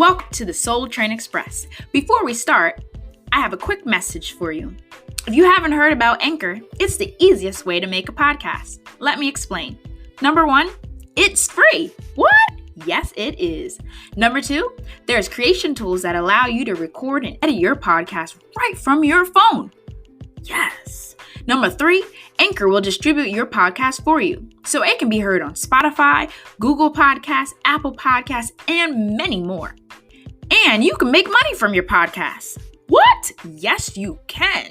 Welcome to the Soul Train Express. Before we start, I have a quick message for you. If you haven't heard about Anchor, it's the easiest way to make a podcast. Let me explain. Number 1, it's free. What? Yes, it is. Number 2, there's creation tools that allow you to record and edit your podcast right from your phone. Yes. Number 3, Anchor will distribute your podcast for you, so it can be heard on Spotify, Google Podcasts, Apple Podcasts, and many more. And you can make money from your podcast. What? Yes, you can.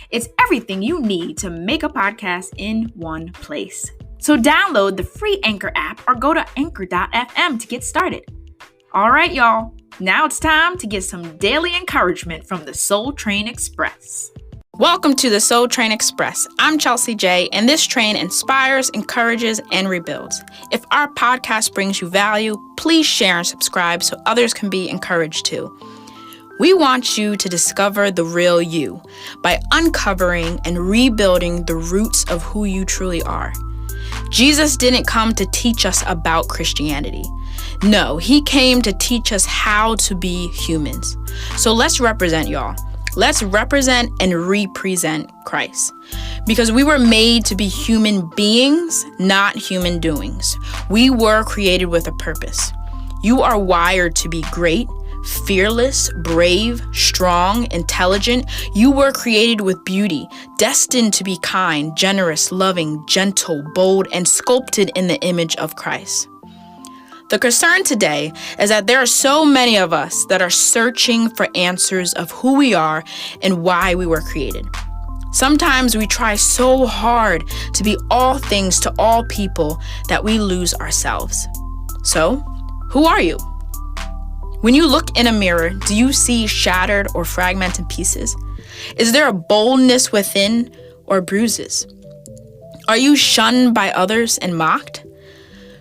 It's everything you need to make a podcast in one place. So download the free Anchor app or go to anchor.fm to get started. All right, y'all. Now it's time to get some daily encouragement from the Soul Train Express. Welcome to the Soul Train Express. I'm Chelsea J, and this train inspires, encourages, and rebuilds. If our podcast brings you value, please share and subscribe so others can be encouraged too. We want you to discover the real you by uncovering and rebuilding the roots of who you truly are. Jesus didn't come to teach us about Christianity. No, he came to teach us how to be humans. So let's represent y'all. Let's represent and represent Christ. Because we were made to be human beings, not human doings. We were created with a purpose. You are wired to be great, fearless, brave, strong, intelligent. You were created with beauty, destined to be kind, generous, loving, gentle, bold, and sculpted in the image of Christ. The concern today is that there are so many of us that are searching for answers of who we are and why we were created. Sometimes we try so hard to be all things to all people that we lose ourselves. So, who are you? When you look in a mirror, do you see shattered or fragmented pieces? Is there a boldness within or bruises? Are you shunned by others and mocked?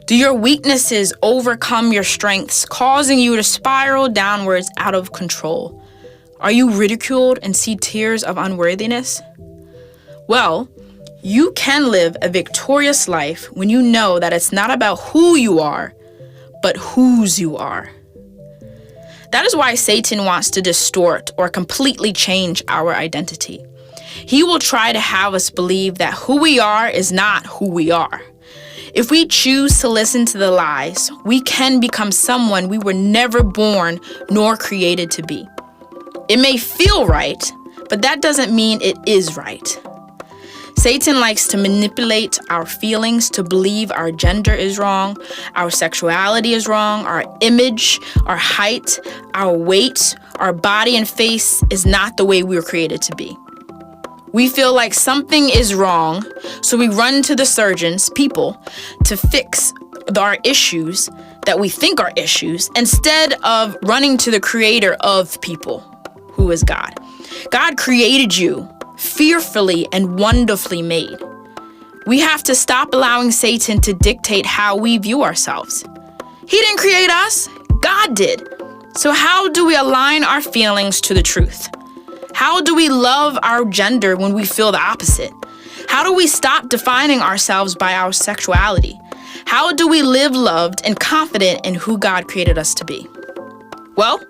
Do your weaknesses overcome your strengths, causing you to spiral downwards out of control? Are you ridiculed and see tears of unworthiness? Well, you can live a victorious life when you know that it's not about who you are, but whose you are. That is why Satan wants to distort or completely change our identity. He will try to have us believe that who we are is not who we are. If we choose to listen to the lies, we can become someone we were never born nor created to be. It may feel right, but that doesn't mean it is right. Satan likes to manipulate our feelings to believe our gender is wrong, our sexuality is wrong, our image, our height, our weight, our body and face is not the way we were created to be. We feel like something is wrong, so we run to the surgeons, people, to fix our issues that we think are issues, instead of running to the creator of people, who is God. God created you fearfully and wonderfully made. We have to stop allowing Satan to dictate how we view ourselves. He didn't create us, God did. So how do we align our feelings to the truth? How do we love our gender when we feel the opposite? How do we stop defining ourselves by our sexuality? How do we live loved and confident in who God created us to be? Well,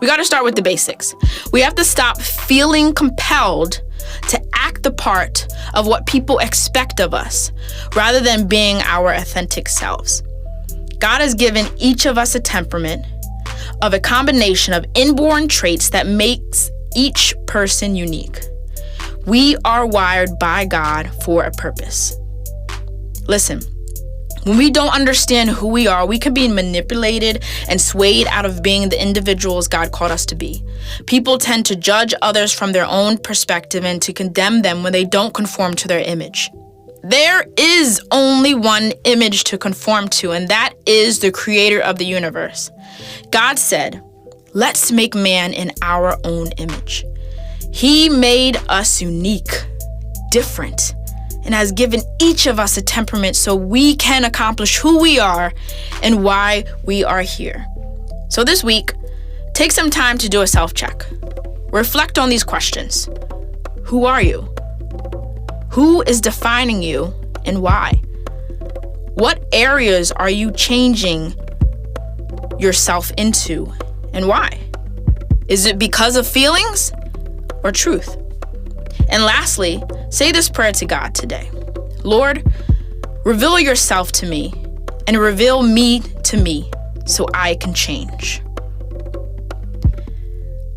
we got to start with the basics. We have to stop feeling compelled to act the part of what people expect of us, rather than being our authentic selves. God has given each of us a temperament of a combination of inborn traits that makes each person unique. We are wired by God for a purpose. Listen, when we don't understand who we are, we can be manipulated and swayed out of being the individuals God called us to be. People tend to judge others from their own perspective and to condemn them when they don't conform to their image. There is only one image to conform to, and that is the creator of the universe. God said, "Let's make man in our own image." He made us unique, different, and has given each of us a temperament so we can accomplish who we are and why we are here. So this week, take some time to do a self-check. Reflect on these questions. Who are you? Who is defining you and why? What areas are you changing yourself into? And why? Is it because of feelings or truth? And lastly, say this prayer to God today. Lord, reveal yourself to me and reveal me to me so I can change.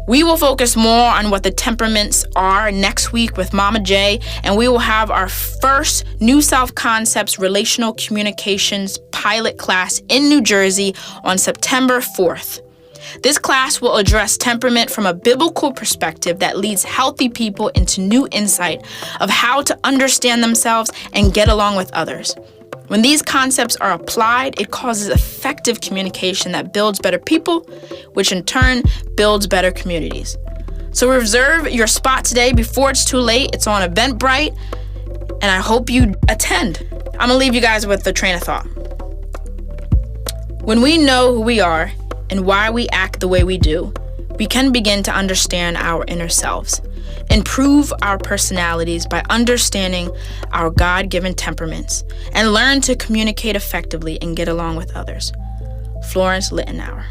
We will focus more on what the temperaments are next week with Mama J, and we will have our first New Self-Concepts Relational Communications pilot class in New Jersey on September 4th. This class will address temperament from a biblical perspective that leads healthy people into new insight of how to understand themselves and get along with others. When these concepts are applied, it causes effective communication that builds better people, which in turn builds better communities. So reserve your spot today before it's too late. It's on Eventbrite, and I hope you attend. I'm gonna leave you guys with the train of thought. When we know who we are and why we act the way we do, we can begin to understand our inner selves, improve our personalities by understanding our God-given temperaments, and learn to communicate effectively and get along with others. Florence Littenauer.